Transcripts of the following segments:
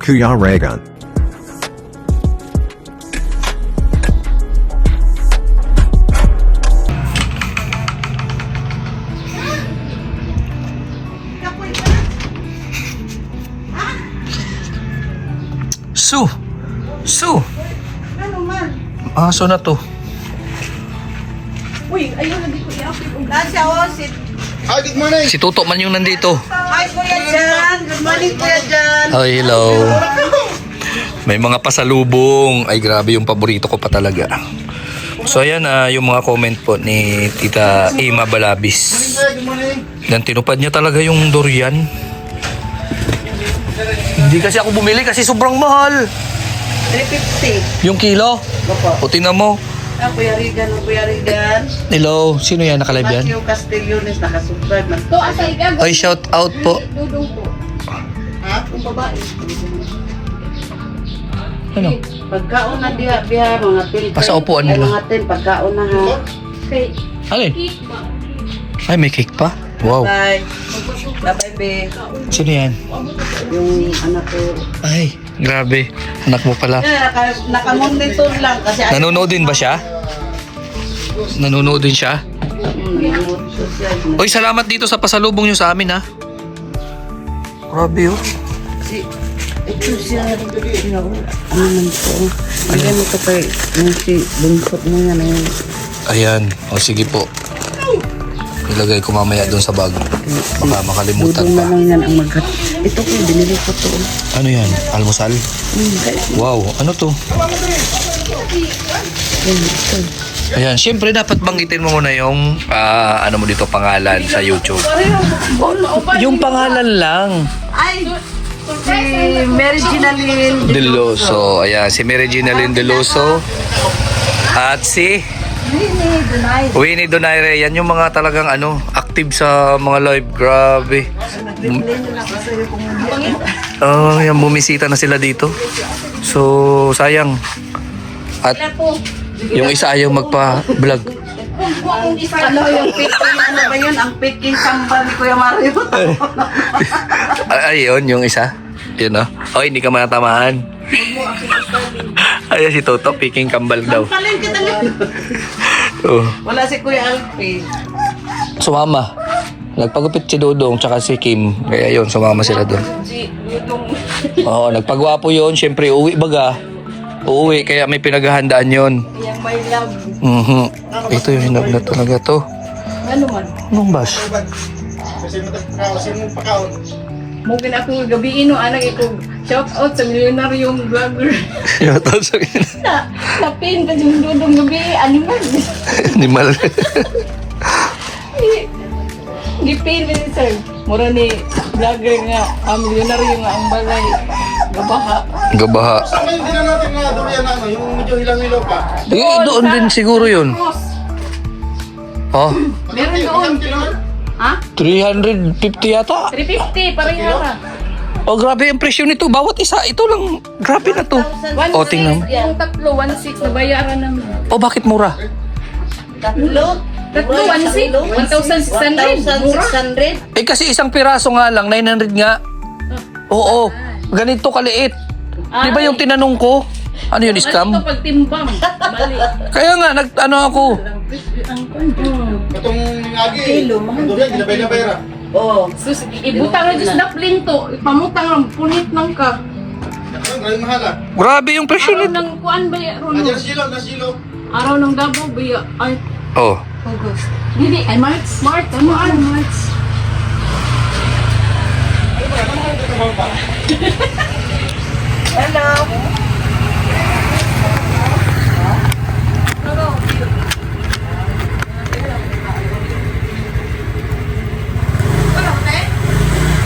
Kuya Regan. Su! Ano man? Aso na to. Uy, ayun, hindi ko i-upload. Nasa osit. Hi, good morning. Si Tuto man yung nandito. Hi, Kuya Jan. Good morning, Kuya Jan. Hi, hello. May mga pasalubong. Ay, grabe yung paborito ko pa talaga. So, ayan yung mga comment po ni Tita Ima Balabis. Good morning. Yan, tinupad niya talaga yung durian. Hindi kasi ako bumili kasi sobrang mahal. 350. Yung kilo? Opo. O, tingnan mo. Kuya Regan, Kuya Regan. Hello, sino yan nakalive yan? Matthew Castellones, nakasubscribe man. To, asa ikaw? Ay, shout out po. Dudong po. Ha? Yung babae. Ano? Pagkaon na biha, mga tin. Asa upuan nila? Mga tin, pagkaon na ha. Kay, Alin? cake ba? Ay, may cake pa? Wow. Bye. Bye, be. Sino yan? Yung anak ko. Ay, grabe. Anak mo pala. Nakamonitor lang kasi Nanonood din ba siya? Nanonood din siya? Oy, salamat dito sa pasalubong nyo sa amin, ha? Grabe, oh. Ito siya, ano man po. Bigyan mo ito kay yung si Bunsot mo yan. Ayan. O, sige po. Ilagay ko mamaya doon sa bag. Baka makalimutan Dudong na pa. lang yan ang maghat. Ito ko, binili ko to. Ano yan? Almusal? Wow, ano to? Ito. Ayan, syempre dapat banggitin mo muna yung ano mo dito, pangalan sa YouTube. Yung pangalan lang. Ay! Si Mary Ginaline Deloso. Ayan, si Mary Ginaline Deloso. At si Winnie Donaire. Yan yung mga talagang active sa mga live. Grabe. Oh, yan, bumisita na sila dito. So, sayang. At yung isa ayaw magpa-vlog. Ano yung Peking, ano ba yun? Ang Peking sambal ni Kuya Mario. Ay, yun, yung isa. Yun, oh. Oh, hindi ka manatamaan. Ay, si Toto, picking kambal daw. Palin kita lang. Oh. Wala si Kuya Alfie. Sumama. Nagpagupit si Dudong tsaka si Kim. Kaya yun, sumama sila doon. Si Dudong. Oo, nagpagwapo yun. Siyempre, uwi baga. Uuwi, kaya may pinaghahandaan yun. Yang may love. Ito yung hinag na talaga to. Ano man? Anong bas? Kasi mo pakaon. Mungkin ako gabiin no, anak ito. Shout out sa milyonaryong vlogger. Shout out sa Napin ka yung dudong gabi. Animal. animal. Gipin mo sir. Mura ni vlogger nga. Milyonaryo nga ang balay. Gabaha. Gabaha. Saan yung din natin na durian na yung medyo hilang-hilaw pa? Doon din siguro yun. Oh, Meron doon. Ha? 350 yata. 350. Pareha na. Oh, grabe yung presyo nito. Bawat isa. Ito lang. Grabe na to. 1.6. Oh, tingnan mo. Yung tatlo, 1.6 na bayaran namin. Oh, bakit mura? Tatlo? Tatlo, 1.6. 1,600. Mura. 1,600? Eh kasi isang piraso nga lang, 900 nga. Oo, ganito kaliit. Di ba yung tinanong ko? Ano yun, scam? Ito pagtimbang. Mali. Kaya nga, ako. Itong agi, durian, ginabay-labay ra. Oo. Sus, ibutang na Diyos na plinto. Ipamutang ang punit ng ka. Maraming mahala. Grabe yung presyo Araw nito. ng kuan ba ya, Rono? Nandiyan na silo. Araw ng Davao ba ya? Ay, Oh, August. Dili, ay March. March, ano ano March? Hello.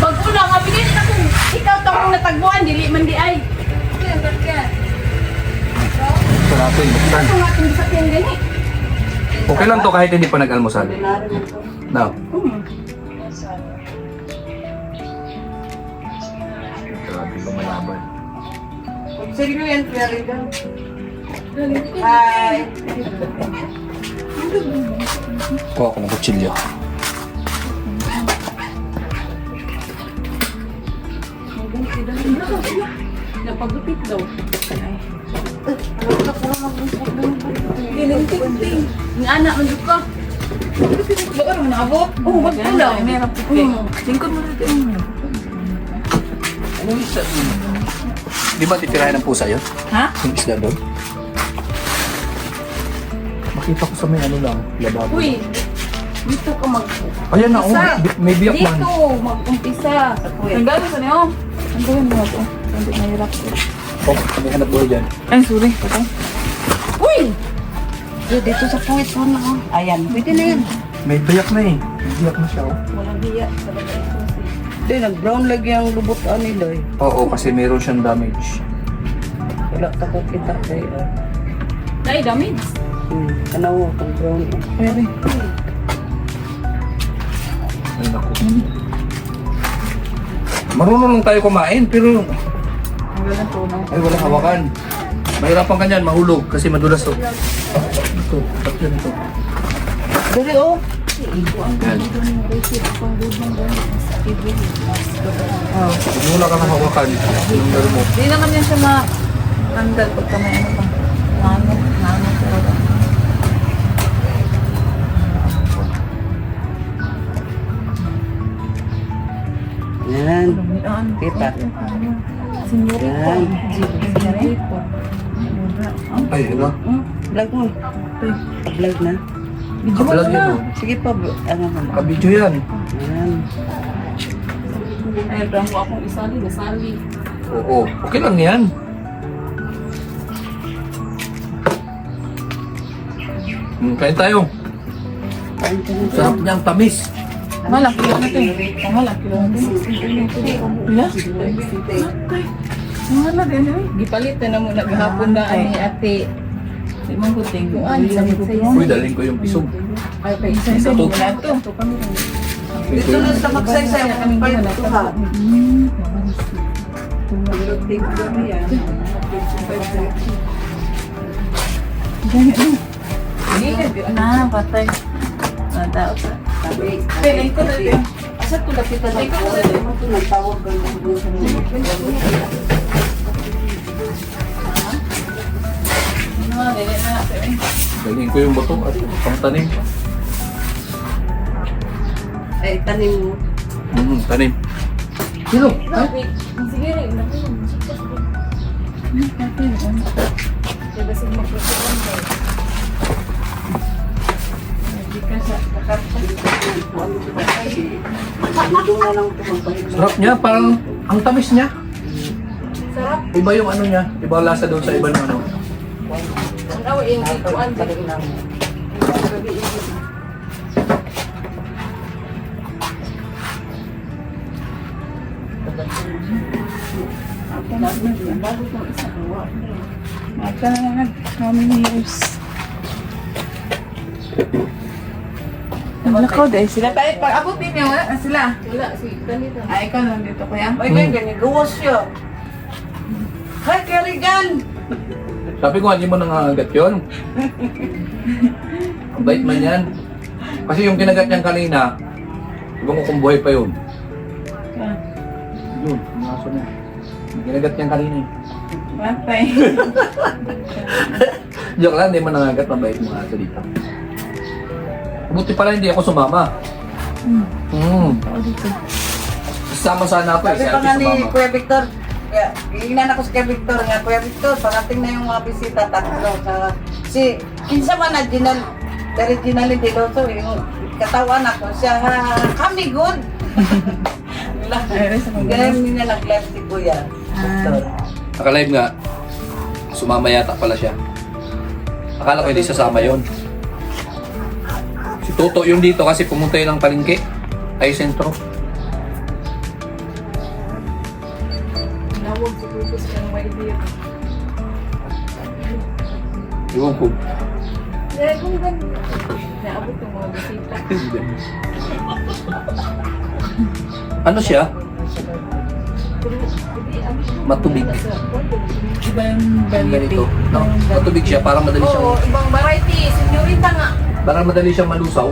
Pag una nga, bigyan na kung ikaw itong natagbuan, dili man di ay. ito natin, buksan. Ito nga itong disakyan gani. Okay lang to kahit hindi pa nag-almusal. Now. Grabe lumalaban. Sige yan, Kuya Regan. Hi. Kuha ko ng kutsilyo. Napagupit daw. Gilinting-ting. Ang anak, manduk ka. Bakit mo nakabot? Oo, magpulaw. Meron puti. Lingkod mo dito. Anong isda? Di ba titirahin ng pusa yun? Ha? Yung isda doon? Makita ko sa may ano lang, lababo. Uy, dito ka mag... Ayan na, oh, Isa. may biyak man. Dito, mag-umpisa. Ang gano'n sa niyo? Ang gawin mo ito. Hindi mahirap ko. Oh, may hanap buhay dyan. Ay, sorry. Ito. Uy! Dito sa puwit mo na. Ayan, pwede na yan. May biyak na eh. May biyak na siya, oh. Walang hiya. Talaga ito. Hindi, nag-brown lagi ang lubot nila eh. Oo, kasi meron siyang damage. Wala ka ko kita kayo. Nay, damage. Kanawa kang brown. Pwede. Ay, naku. Marunong lang tayo kumain, pero Ang gano'n to, no? ay walang hawakan. Mahirapan ka niyan, mahulog kasi madulas to. Ito, tatlo nito. Dali oh. Yan. Huwag mo lang kang hawakan. Yung garo mo. Hindi naman yan siya ma-handle pagka may ano pa. Nano talaga. Yan. Lumian. Kita. Senyorita. Yan. Senyorita. Ay, ano? Vlog mo. Vlog na. Video mo Kapalag na. yun. Sige pa, ano mo. Kabidyo yan. Yan. Ay, brang mo akong isali. Nasali. Oo, okay lang yan. Kain tayo. Kain ka na. Sarap niyang tamis. Malaki lang natin. Malaki lang natin. Wala? Wala din eh. Gipalit na mo naghapon na ay ate. Di man ko tingko. Sabi ko Uy, dalhin ko yung pisog. Ay, pa isa-isa mo na ito. Dito na sa magsaysay mo kami pa ito ha. Ah, patay. Nadaot na. Piling ko na din. Asa ko lapitan na ikaw na din. Nagtawag ka ng Ano nga, dili na natin eh. Dalhin ko yung bato at pangtanim. Ay, tanim mo. Tanim. Sino? Wait, sige rin. Naku, sige. Diba sige mag-prosesan mo? Hindi ka sa nakarta. Dudong na lang ito magpahinga. Sarap niya, parang ang tamis niya. Sarap. Iba yung ano niya. Iba ang lasa doon sa ibang ano. Ang awa yung ikuan. Mata na how many years? Nako, dahil sila. Tayo, pag abutin niya, wala na sila. Wala, si Danita. Ay, ikaw nandito kuya. Ay, ganyan, gawas siya. Hi, Kerrigan! Sabi ko, hindi mo nangangagat yun. Ang bait man yan. Kasi yung kinagat niyang kanina, ibang ko kung buhay pa yun. Yun, yung aso niya. Yung kinagat niyang kanina eh. Matay. Joke lang, hindi mo nangangagat, mabait mga aso dito. Buti pala hindi ako sumama. Sama sana ako eh, Sabi si pa Ate nga ni sumama. Kuya Victor, iinan ako si Kuya Victor nga, Kuya Victor, parating na yung mga bisita, tatlo. Si, kinsa man na Ginal, dari Ginal Diloso, yung katawan ako, siya, kami good. Ganun nila nag-live si Kuya Victor. Naka-live nga, sumama yata pala siya. Akala ko hindi sasama yun. Si Toto yung dito kasi pumunta yun ng palengke. Ay sentro. Nawag si Kukus ka ng may beer. Iwan ko. Dahil kung gano'n. Naabot yung mga bisita. Ano siya? Matubig. Iba yung variety. Ganito. No? Matubig siya, parang madali siyang... Oo, ibang variety. Senyorita nga. Parang madali siyang malusaw.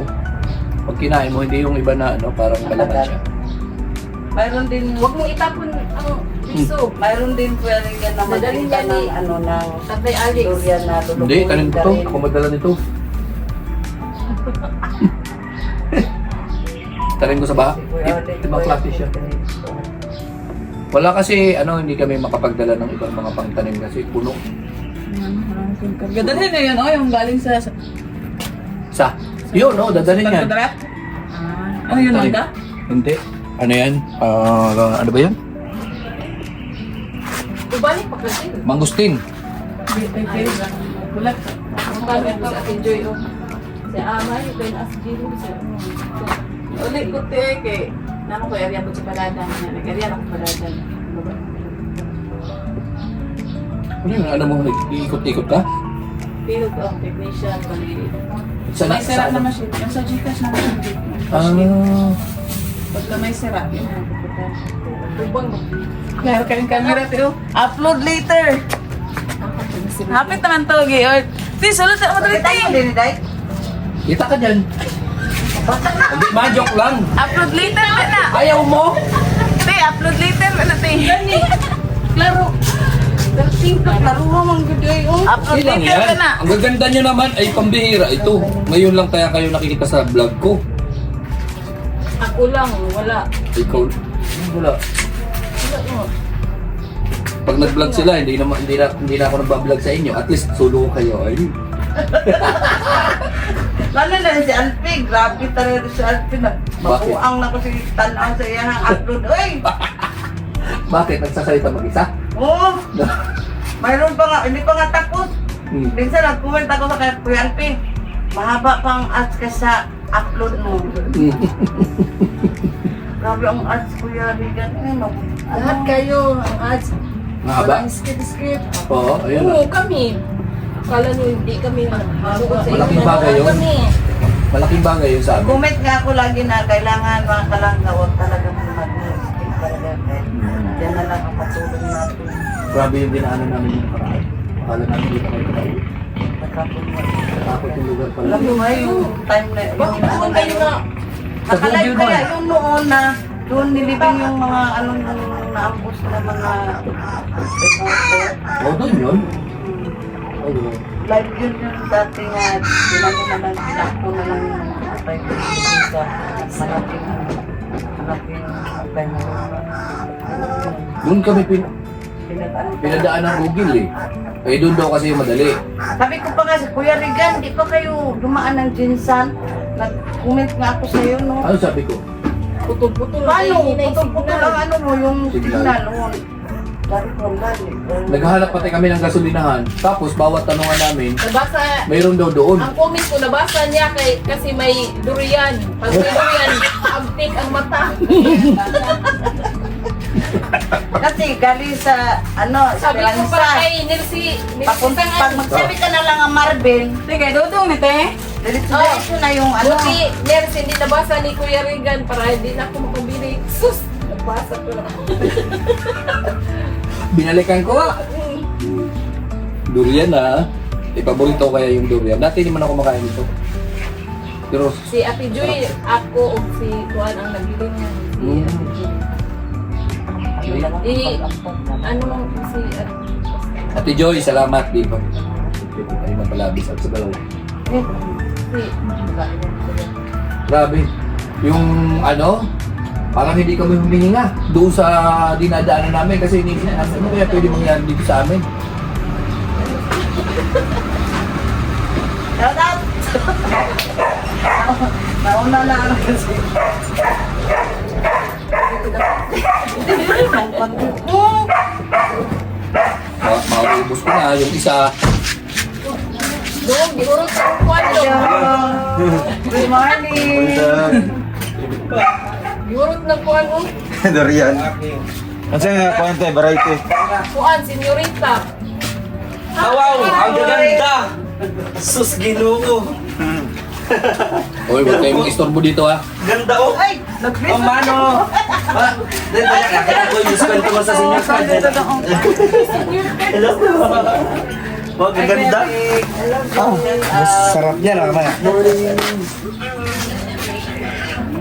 Pag kinain mo, hindi yung iba na ano, parang balaman siya. Mayroon din, Huwag mong itapon ang Piso. Mayroon din Kuya Regan na Madali magtinda yan ng eh. ano ng Tatay Alex. durian na lulubuin. Hindi, kanin ko to. dahil- Ako madala nito. Tarin ko sa baha. Si Kuya Alex, Ibang Kuya klase siya. Regan. Wala kasi, hindi kami makapagdala ng ibang mga pangtanim kasi puno. Gadalhin na yun, yung galing sa... Sa? Yun, dadalhin yan. Pagkadarat? Ano yun, Tanim. mangga? Hindi. Ano yan? Ano ba yan? Ibalik pa kasi. Mangustin. Bulat. Ang kami ko sa ating Joy, Si Amay, Ben Asgiro, ulit ko kay... Naman ko, area ko sa Paladan. Nag-area ako sa Paladan. Ano yun? Ano mo, nag-iikot-ikot ka? Field of technician, bali. Sa May sira ano? na machine. Yung sa Gcash na machine. Pagka may sira, yun ang pupunta. Tubang mo. Klaro ka yung camera, Teo. Upload later. Hapit naman to, Georg. Tis, ulit na Bakit tayo mataliting. din, Day? Kita ka dyan. Hindi, ma-joke lang. Upload later na na. Ayaw mo? Te, upload later na na, Te. Gani. Klaro. Laro mo mang gudyoy, Upload Ilang later yan. ka na. Ang gaganda nyo naman ay pambihira. Ito, ngayon lang kaya kayo nakikita sa vlog ko. Ako lang, wala. Ikaw, wala. Pag nag-vlog sila, hindi na ako nagba-vlog sa inyo. At least solo kayo. Ay, Lalo na si Alpi, grabe talaga si Alpi na. Bakit? Mabuang na ko si Tanaw sa iyang upload. Uy! bakit nagsasalita mag-isa? Oo! Mayroon pa nga, hindi pa nga tapos. Hmm. Minsan nag-comment ako sa kay Kuya Alpi. Mahaba pang ads ka sa upload mo. Grabe ang ads, Kuya Regan. Lahat kayo, ang ads. Mahaba? Walang script. Oo, ayun. Oo, kami. Akala nyo hindi kami masukot sa Malaking bagay yun. Kami. Malaking bagay yun sa amin. Comment nga ako lagi na kailangan mga kalangga, huwag talaga mag-stick talaga. Yan na lang ang patulong natin. Grabe yung dinaanan namin yung nakaraan. Akala namin hindi kami kakain. Takot yung lugar pala. Alam mo ba yung time na Bakit naman kayo na? Nakalive Google kaya mo. yung noon na doon nilibing yung mga anong naambos na mga reporter. Oh, doon yun? Oh, doon. Live yun yung dati nga, sinano naman, pinakpo na lang yung mga patay ko sa malaking Doon kami pinag-ano. pinadaan ng Google eh. Eh, doon daw kasi yung madali. Sabi ko pa kasi, Kuya Regan, di pa kayo dumaan ng Jinsan? Nag-comment nga ako sa'yo, no? Ano sabi ko? Putol-putol. Paano? Putol-putol ang ano mo, yung Signal. signal mo. Sabi ko, lali. Naghahanap pati kami ng gasolinahan. Tapos, bawat tanungan namin, Nabasa, mayroon daw doon. ang comment ko, nabasa niya kasi may durian. Pag may durian, abtik ang mata. Kasi galing sa, ano, Sabi ko Esperanza. pa kay Nilsi, Papunta, pag magsabi ka na lang ang Marvel, Sige, dudong ni te. diretso na yung ano. Buti, Nels, hindi nabasa ni Kuya Regan para hindi na ako makabili. Sus! Nabasa ko lang. Binalikan ko nga. Durian na. Ipaborito ko kaya yung durian. Dati hindi man ako makain ito. Pero, Si Ate Joy, ako o si Juan ang nabili niya. Si Mm. Ate Joy. Ano si Ate Joy, salamat. Di ba? Tayo na palabis at sa galaw. si Grabe. Yung ano, parang hindi kami humihinga doon sa dinadaanan namin kasi hindi na namin ano kaya pwede mangyari dito sa amin. Shout out! Nauna na ako kasi. Ang content mo. Maubos ko na yung isa. doon, giurot sa Juan Good morning! Giurot ng Juan o. Durian. Kasi nga, kwente, variety. Juan, senyorita. Wow, ang ganda! Sus, ginoo. Oy, wag kayong istorbo dito ha. Ganda oh. Ay! Oh, mano. Dahil ba nakakita ko yung kwento mo sa senior card. Hello. Oh, ganda. Oh, mas sarap niya na naman.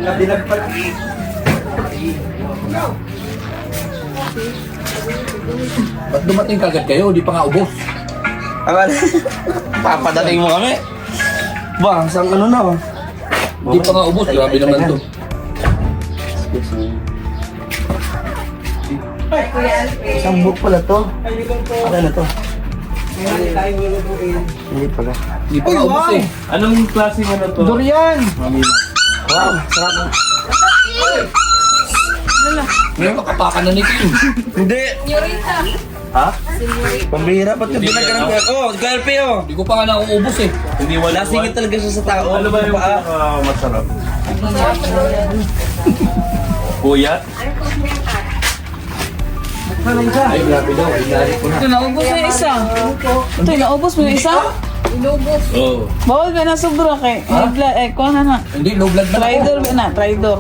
Kabilang pala. Ba't dumating kagad kayo? Di pa nga ubos. Papadating mo kami. Ba, sang ano na oh. Di pa nga ubos. Grabe naman to. Isang book pala to. Ano na to? Hindi pala. Di pa nga ubos eh. Anong klase mo na to? Durian! Wow, sarap. Ngayon makapakan na ni Kim. Hindi! Yorita. Ha? Pambihira pa ito. Binagka ng kuya. Oh, girlfriend oh! Di ko pa nga nauubos eh. Hindi wala. Singit talaga siya sa tao. Ano ba yung masarap? Kuya? Ay, grabe daw. Ay, nari ko na. Ito, naubos mo yung isa. Ito, naubos mo yung isa? Inubos. Oo. Bawal ka na sobra kay. Kuha na na. Hindi, low blood na ako. Tridor ka na, tridor.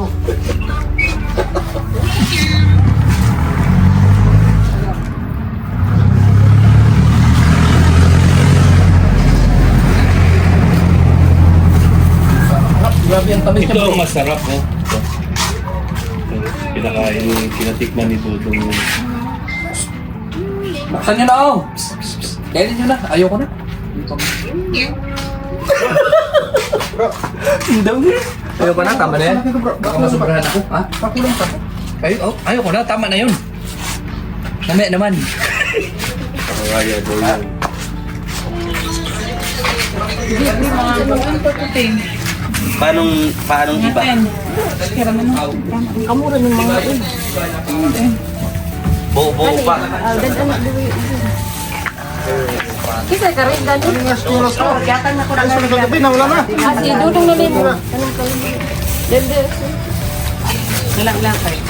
Grabe ang tamis Ito niya. ang masarap oh. Pinakain yung kinatikman ni Dudong yung Buksan nyo na ako. Kainin nyo na. Ayoko na. Ayoko na. Tama na yan. Baka masubrahan ako. Ha? Pakulang pa. Ayoko na. Tama na yun. Mamaya naman. kaya daw yun. Paanong iba? Kamura ng mga Buo pa. Isa ka rin dali. Gatan na ko na Ay, sunod na gabi, nawala na. Asi dudong na rin. Dende. lang kayo.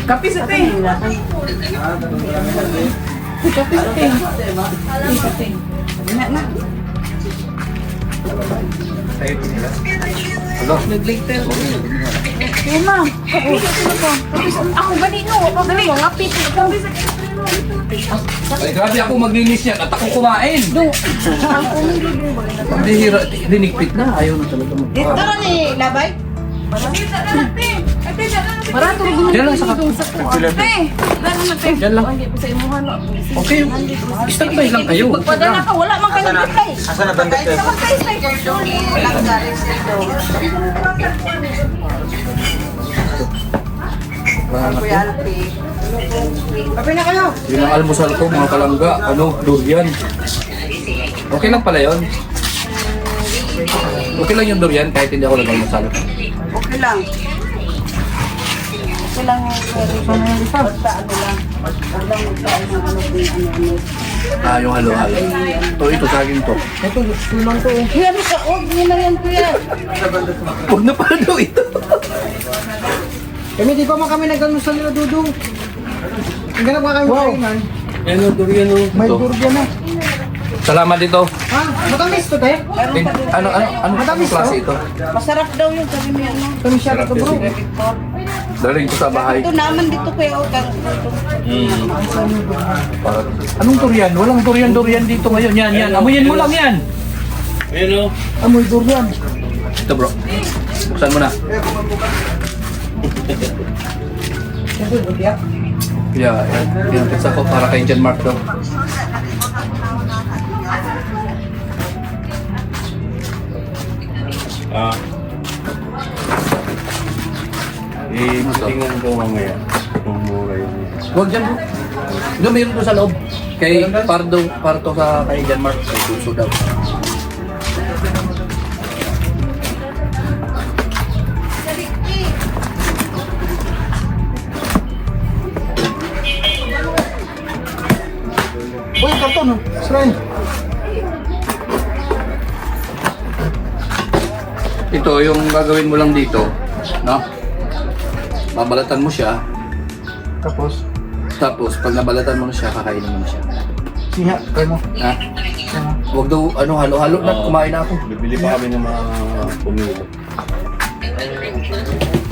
Kapi sa te. Kapi sa te. Nag-later. Kaya ma'am. Ako gani no. Dali. Ngapit. Kapi sa te. Ay, grabe ako maglinis yan at ako kumain. Pagdihira, dinigpit na. Ayaw na talaga mo. Dito na ni Labay. Barato rin Diyan lang sa kapit. Diyan lang. Okay, start by lang kayo. Pagpadala ka, wala man kayo bitay. Asa na bandit kayo? Walang garis dito. Kuya Alpi. Kape na kayo. Yun ang almusal ko, mga kalangga. Durian. Okay lang pala yun. Okay lang yung durian kahit hindi ako nag-almusal. Okay lang. Okay lang yung basta ano lang. Walang magkain ng ano. Yung halo-halo. Ito saging to. Kuya, huwag niyo na yan, kuya. Huwag na pala daw ito. Kami di pa man kami nag-almusal na Dudong. Ang ganap nga kami kainan. Ano, durian o. May durian na. Salamat dito. Ha? Matamis to, te? Ano klase ito? Masarap daw yung sabi niya, no? Kami siya to, bro. Daling ko sa bahay. Ito naman dito, kuya. Anong durian? Walang durian dito ngayon. Yan. Amuyin mo lang yan. Ayun o. Amoy durian. Ito bro. Buksan mo na. Yeah, yan. Isa ko para kay John Mark daw. Tingnan ko mamaya kung mura yun. Huwag dyan bro. Doon mayroon doon sa loob. Kay Pardo sa kay John Mark. Kay Tulso daw. Uy, karton. Sirain. Ito yung gagawin mo lang dito. No? Babalatan mo siya. Tapos, pag nabalatan mo na siya, kakainin mo na siya. Siha, kayo mo. Ha? Huwag daw, halo-halo na, kumain na ako. Bibili pa kami ng mga pumilo.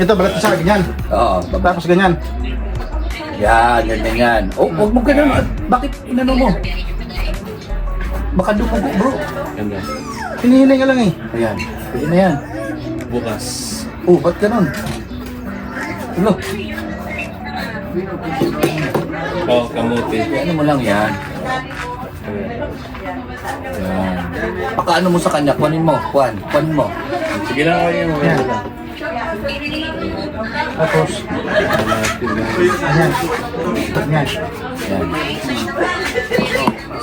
Ito, balat isa, ganyan. Oo, Tapos ganyan. yan. Oh, huwag mo ganun. Bakit inano mo? Baka dumago, bro. Ganda. Hinihiling ka lang eh. Ayan, pwede na yan. bukas. Oh, ba't ganun? Ano? Oh, kamuti. Ano mo lang yan? Yan. Pakaano mo sa kanya, kunin mo. Kunin mo. Sige lang kayo mo. Yan. Tapos, ayan. Yan. Yan.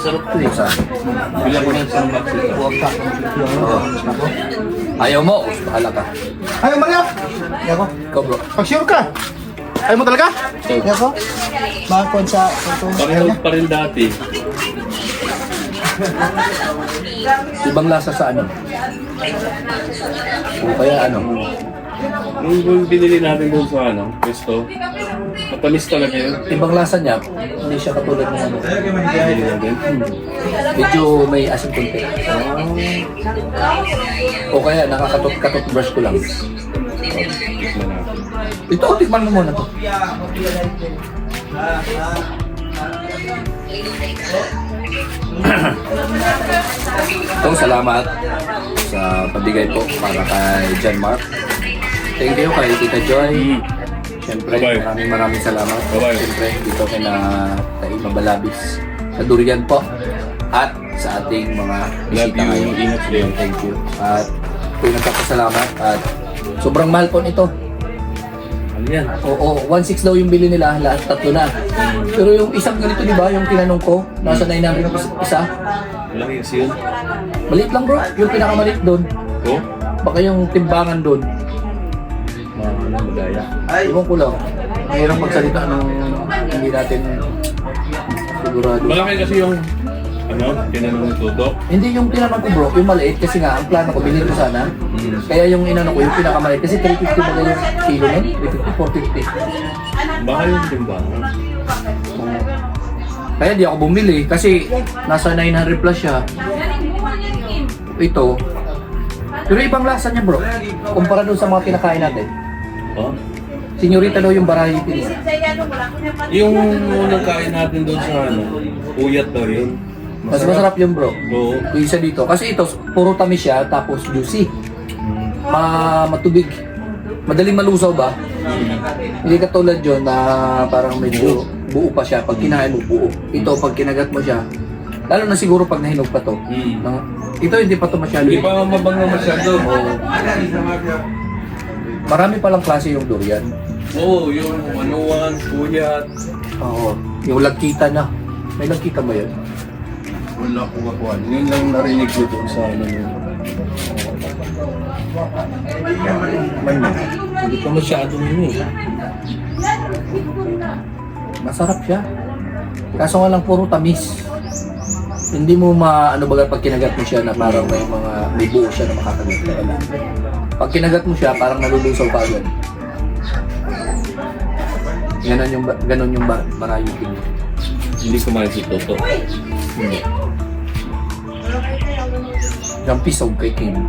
Sarap to isa. Bilang ko ng isang box ito. Ayaw mo, bahala ka. Ayaw, Maria! Yako. Ikaw bro. Pag sure ka. Ayaw mo talaga? Yako. Makakon sa... Pareho pa rin dati. Ibang lasa sa ano? O kaya ano? Nung binili natin doon sa pwesto, matamis talaga yun. Ibang lasa niya, hindi siya katulad ng ano. Binili natin. Medyo may asin konti. O kaya nakakatot brush ko lang. Ito, tikman mo muna to. Itong salamat sa pabigay po para kay John Mark. Thank you kay Tita Joy. Siyempre, Bye-bye. maraming salamat. Bye-bye. Siyempre, dito kay na Taing Mabalabis sa Durian po. At sa ating mga Love bisita you. ngayon. Ingat kayo. Thank you. At pinagpapasalamat at sobrang mahal po nito. Ano yan? Oo, 1.6 daw yung bili nila, lahat tatlo na. Pero yung isang ganito, di ba, yung tinanong ko, nasa 900 isa. Malaki kasi yun. Maliit lang bro, yung pinakamaliit doon. Oh? Baka yung timbangan doon. Madaya. Iwan ko lang. Mahirap magsalita ng hindi natin sigurado. Malaki kasi yung tinanong ng tutok. Hindi yung tinanong ko bro, yung maliit kasi nga, ang plano ko, bilhin ko sana. Kaya yung inano ko, yung pinakamaliit, kasi 350 ba yung kilo nun? 350, 450. Baka yung timbangan. Kaya di ako bumili kasi nasa 900 plus siya. Ito. Pero ibang lasa niya bro. Kumpara doon sa mga kinakain natin. Oh? Senyorita daw yung variety niya. Yung unang kain natin doon sa uyat daw yun. Mas masarap yung bro. Oo. Yung isa dito. Kasi ito, puro tamis siya tapos juicy. Matubig. Madaling malusaw ba? Hindi katulad yun na parang medyo buo pa siya. Pag kinain mo, buo. Ito, pag kinagat mo siya, lalo na siguro pag nahinog pa to. No? Ito, hindi pa to masyado. Hindi pa mabango masyado. Marami palang klase yung durian. Oo, yung anuan, uyat. Oo. Yung lagkita na. May lagkita ba yun? Wala ko kakuhan. Yun lang narinig ko doon sa yun. Hindi pa masyado yun eh. Masarap siya. Kaso nga lang puro tamis. Hindi mo ano baga pag kinagat mo siya na parang may buo siya na makakagat ka lang. Pag kinagat mo siya parang nalulusaw pa agad. Ganon yung variety niya. Hindi kumain si Toto. Yung pisog kay Kim.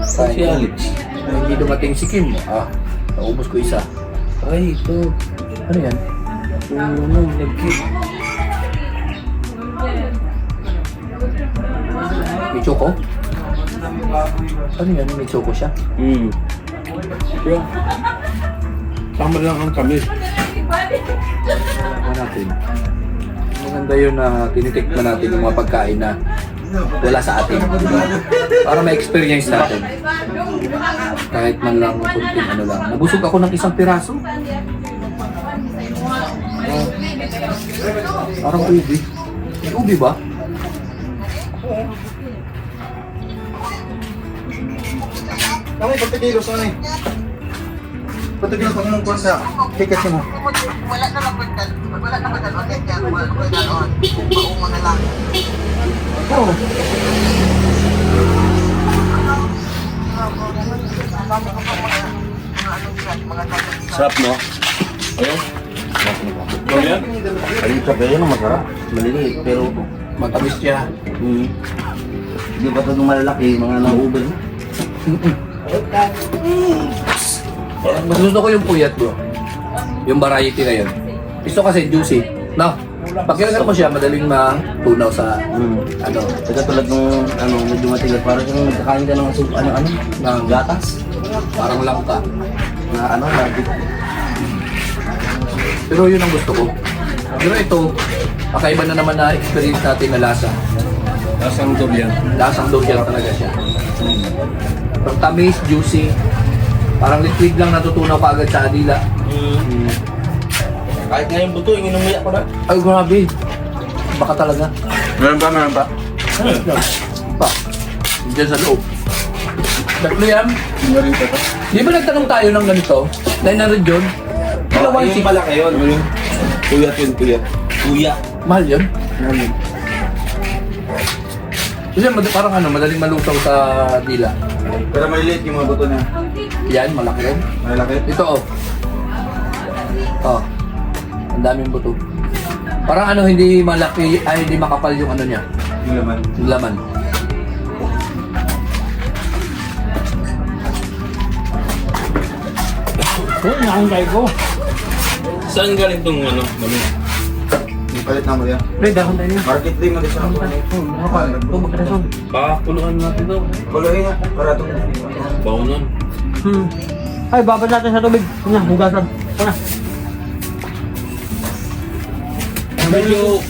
Si Alex. Hindi dumating si Kim. Naubos ko isa. Ay, ito. Ano yan? Nag-keep. May choco? Ano yan? May choco siya? Bro. Tama lang ang kami. Ano natin? Maganda yun na tinitikman natin yung mga pagkain na wala sa atin. Diba? Para ma-experience natin. Kahit man lang kunting ano lang. Nabusog ako ng isang piraso. Parang ubi. May ubi ba? Kami, pagkakilos ano eh. Pagkakilos pag mong sa ticket mo. Oo. Sarap, no? Ayun. Ano yan? Ayun ka ba yun ang masarap? Maliliit, pero Matamis siya. hindi pa ito nung malalaki, mga nauubay. Mas gusto ko yung puyat bro. Yung variety na yun. Gusto kasi juicy. No? Pag kinagat mo siya, madaling matunaw sa ano. Saka tulad nung medyo matigas, parang yung nagkakain ka ng ng gatas. Parang langka. Na lagi. Pero yun ang gusto ko. Pero ito, kakaiba na naman na experience natin na lasa. Lasang durian. Lasang durian talaga siya. Pero tamis, juicy. Parang liquid lang natutunaw ka agad sa adila. Kahit nga yung buto, yung inumuya ko na. Ay, grabe. Baka talaga. Meron pa? Pa. Diyan sa loob. Tatlo yan. Meron pa to? Di ba nagtanong tayo ng ganito? 900 yun? Dalawa Yung malaki yun. Tuyat yun, tuyat. Kuya. Mahal yun? Kasi parang madaling malusaw sa dila. Pero may liit yung mga buto na. Yan, malaki yun. Malaki. Ito oh. Oh. Ang daming buto. Parang hindi malaki, ay hindi makapal yung niya. Yung laman. Yung laman. Saan galing tong mami? Yung palit na mo yan. Pre, dahon tayo. Market din mo din siya. Baka puluhan natin to. Kuloy na. Para itong... Baunan. Ay, babad natin sa tubig. Nga, hugasan. Tara. Medyo...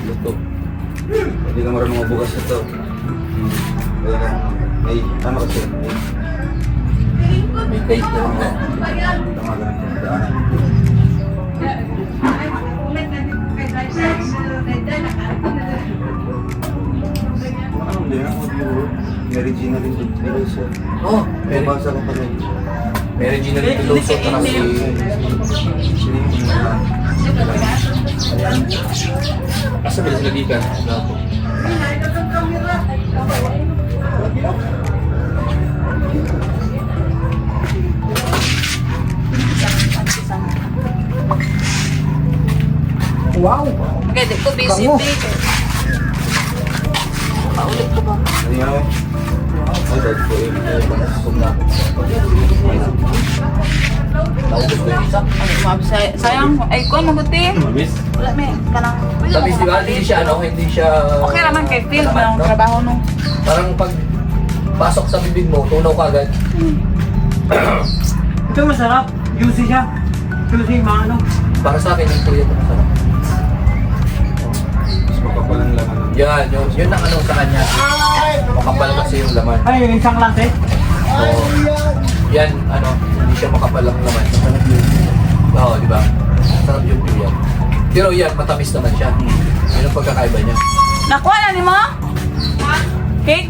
Luto. Hindi ka marunong mabukas ito. Kaya ka. May tama kasi. May taste na rin. Tama ka rin. Daanan. Hindi na ako siguro. May Regina rin doon. Pero isa. Oh, May basa ko pa rin. may Regina Piloso at si... Asa ba sila gikan? Wow! Okay, di ko busy Bango. day. Paulit ko ba? Ano nga eh? Ay, dahil ko eh. Kung na. Naubos ko yung isa. Ano, ma'am, sayang. Ay, ko, mabuti. Mamis? Wala, may, kanang. Sabi di ba, hindi siya... Okay naman kay Phil, manang trabaho nung. Parang pag pasok sa bibig mo, tunaw ka agad. Ito masarap. Juicy siya. Juicy, mga ano. Para sa akin, yung tuyo ito masarap. Mas makapalang laman. Yan, yun ang sa kanya. Makapal kasi yung laman. Ay, yung isang klase. So, yan, hindi siya makapal ang laman. Oo, di ba? Sarap yung tuyo. Pero yan, matamis naman siya. Yun ang pagkakaiba niya. Nakuha na ni mo? Cake?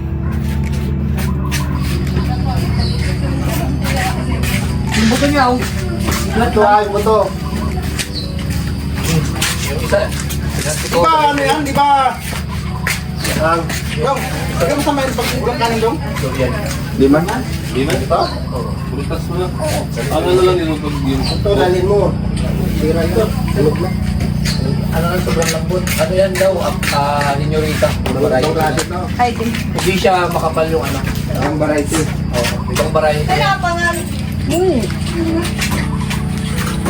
Yung buto niya, oh. Ito ay buto. Yung isa, Di ba ano yan? Di ba? Dong, lagyan mo sa may pagkulang kanin dong. durian. Di man? Di na? Ito? Bulitas mo na. Ano na lang yung yun? Ito, lalin mo. Tira ito. Tulog na. Sobrang lambot. Ano yan daw, Ninyorita. Ito klase ito. Ay, di. Hindi siya makapal yung Ang variety. ibang variety.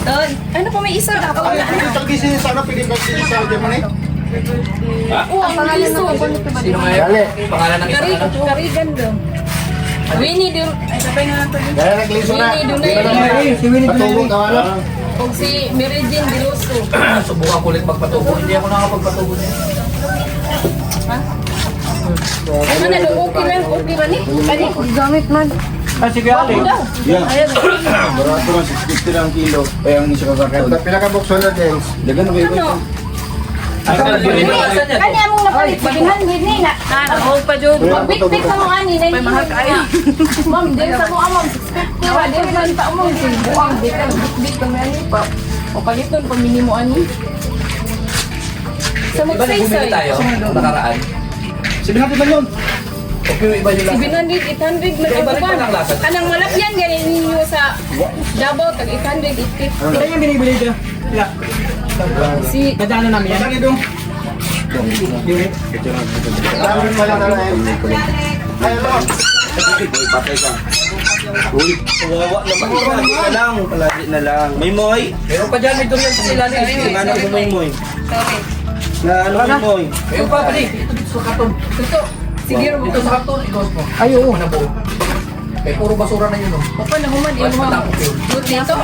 Doon. Ano po, may isa na ako. Pwede pag-gising sa ano, pwede pag-gising sa German eh. Ang pangalan mo. Sino nga yun? Pangalan ng isa Karigan daw. Winnie Dun. Ay, sabay nga natin. Dahil nagliso na. Winnie Dunay. Si Winnie Patulong ka ano? O si Mary Jane Diloso. Subukan ko ulit magpatubo. Hindi ako nakakapagpatubo niya. Ano na, okay ba ni? Kani, gamit man. Ah, sige, Ali. Yeah. Barato man, 650 lang kilo. Kaya ang isa kakakit. Pinakabukso na din. Dagan na kayo. Kanya mong napalit sa 100 ni na. Oo pa, Jod. Bit-bit ka mo ani na May mahal kaya. Ma'am, din sa mo among 650 wa din man ta mo sin buang bit ka mo ani pa. O paliton pa minimo ani. Sa Di ba magsaysay. nagbumili tayo nakaraan? 700 ba yun? Okay, yung iba yung lasa. 700, 800 man Iba rin ang pa ng lasa. Anang malapyan ganin ninyo sa Davao tag 800, 850. Saan yung binibili dyan? Yeah. Si Nadaanan namin yan. Saan ito? Unit. Dami pala na lang. Ay, ano? Patay ka. Uy, kawawa naman. Palagi na lang. Palagi na lang. May moy. Meron pa dyan, may durian sa ilalim. Yung anak ko may moy. Sorry. Na ano may moy. Meron pa, pali. Ito dito sa karton. Ito. Sige, Dito sa karton, ikot mo. Ay, oo. Ano po? Eh, puro basura na yun, oh. Papa, nahuman. Mas matapos yun. Dito?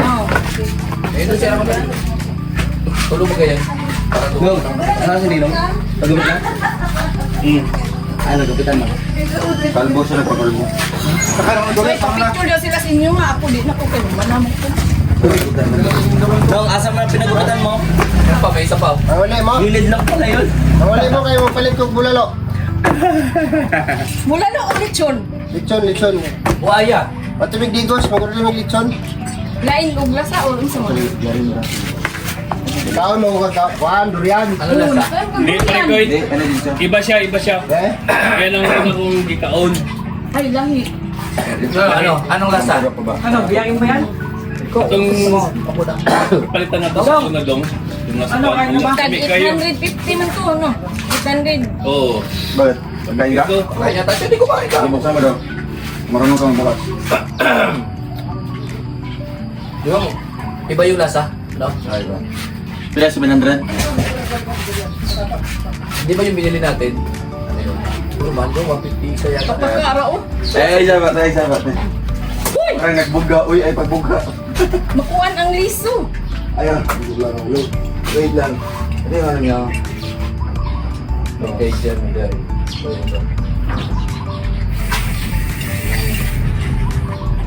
Oo. Ito siya naman. Tulong mo ganyan. Para No. tulong. Saan si Ninong? Pagupit na? Ano, gupitan mo? Kalbo siya nagpakalbo. Saka naman doon, Ay, picture daw sila sa inyo nga. Ako, di na ko kayo. Manamok ko. Nung asa mo yung pinagupitan mo? Meron pa, may isa pa. oh. Nawali mo. Gilid lang pala yun. Nawali mo kayo mapalit kong bulalo. Mula na ulit yun. Litson, litson. Buhaya. Matubig digos, magulong ng litson. Lain og lasa o unsa mo? Ikaw mo ka kuan durian. Ano lasa? Hindi, Prekoy. Hindi, ano din siya? Iba siya, iba siya. Eh? Kaya lang una kong ikaon. Ay, lahi. Ano? Anong lasa? Ano, biyangin mo yan? Itong palitan na to sa unadong. Yung nasa ano, Tag kayo. 850 man to, no? 800. Oo. Bakit? Pagkain ka? Ito. Kaya tayo, hindi kumain ka. Hindi mo sama daw. Marunong kang bukas. Di ba mo? Iba yung lasa? No? Ay ba? Pila 700? Di ba yung binili natin? Ano yun? Puro mango, 150 isa yata. Pagkara o. Ay, sabat, ay, sabat. Parang nagbuga. Uy, ay pagbuga. Makuan ang liso. Ayun, bigla lang. Wait lang. Ano yung ano niya? Okay, dyan, dyan.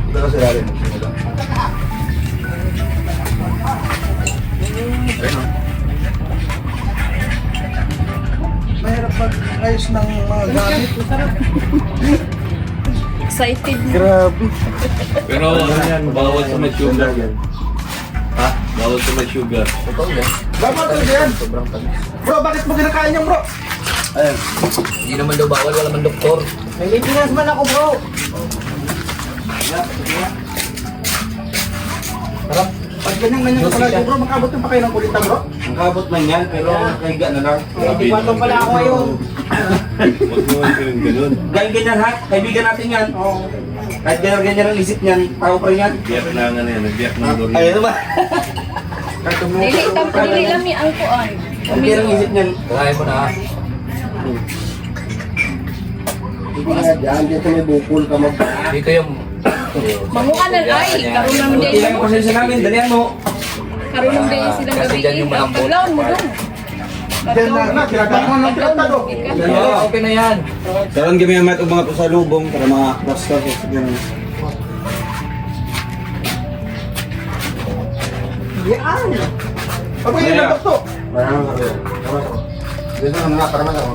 Ito kasi lalim. Simula. Ayun o. Mahirap mag-ayos ng mga gamit. Excited na. Grabe. Pero bawal sa may sugar. Ha? Bawal sa may sugar. Totoo yan. Dapat ito yan. Sobrang tamis. Bro, bakit mo kinakain yan bro? Ayun. Hindi naman daw bawal, wala man doktor. May maintenance man ako bro. Sarap. Pag ganyan-ganyan ka pala bro, makabot yung pa kayo ng kulitan bro. Ang kabot man yan, pero kahiga na lang. Grabe. Kwantong pala ako ngayon. Huwag mo yung ganun. Dahil ganyan ha, kaibigan natin yan. Oo. Kahit ganyan ang isip niyan, tao pa rin yan. Biyak na nga na yan. Biyak na doon. Ayun naman. Dili lami ang kuan. Ganyan ang isip niyan. Kakain mo na ha. Hindi nga dyan, dito may bukol ka mag... Dito yung... Manguan na ay. Karon naman Ilang din. yung pasensya namin, dalihan mo. Karon naman din silang Kasi gabi. dyan yung malambot. Taglawon mo dong. Diyan na, tinatang mo ng pinagtado. Yeah, okay na yan. Karoon kami ang matong mga pasalubong para mga basta ko. Yan. Pag may nilabot to. Maraming sabi. Dito na mga para ako.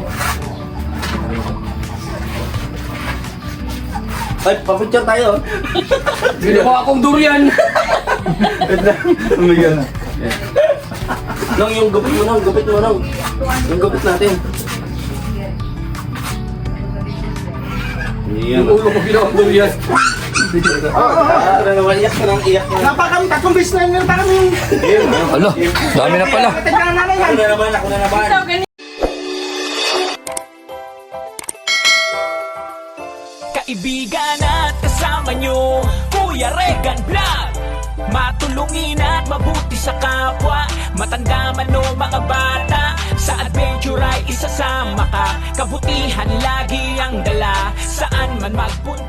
Ay, papicture tayo. Ginawa akong durian. Umigyan na. Nung yung gupit mo nung, gupit mo nung. Yung gupit natin. Yan. Yung ulo ko ginawa akong durian. Ano naman, iyak ka nang iyak ka. Napa kami, tatlong beses na yun pa kami. Ano? Dami na pala. Tingnan na nanay yan. Ako na naman, ako na naman. Kaibigan at kasama nyo, Kuya Regan Vlog. Matulungin at mabuti sa kapwa, matanda man o mga bata. Sa adventure ay isasama ka, kabutihan lagi ang dala. Saan man magpunta